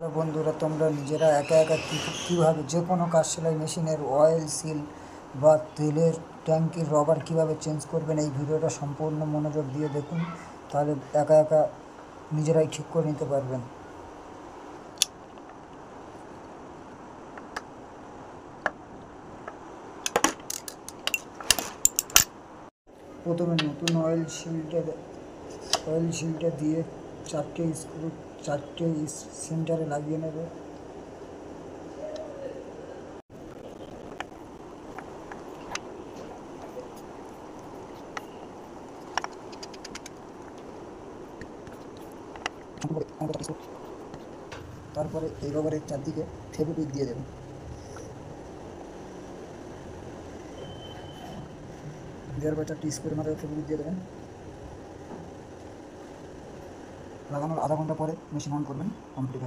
Hello বন্ধুরা, তোমরা নিজেরা একা একা কীভাবে যে কোনো কাজ সেলাই মেশিনের অয়েল সিল বা তেলের ট্যাঙ্কির রবার কীভাবে চেঞ্জ করবেন, এই ভিডিওটা সম্পূর্ণ মনোযোগ দিয়ে দেখুন। তাহলে একা একা নিজেরাই ঠিক করে নিতে পারবেন। প্রথমে নতুন অয়েল সিলটা দিয়ে চারটে সেন্টারে লাগিয়ে নেবে। তারপরে এই রবারের চারদিকে ফেভিকুইক দিয়ে দেবেন। দেওয়ার পর চারটি স্ক্রুর মাথায় ফেভিকুইক দিয়ে দেবেন। লাগানোর আধা ঘন্টা পরে মেশিন অন করবেন। কমপ্লিট।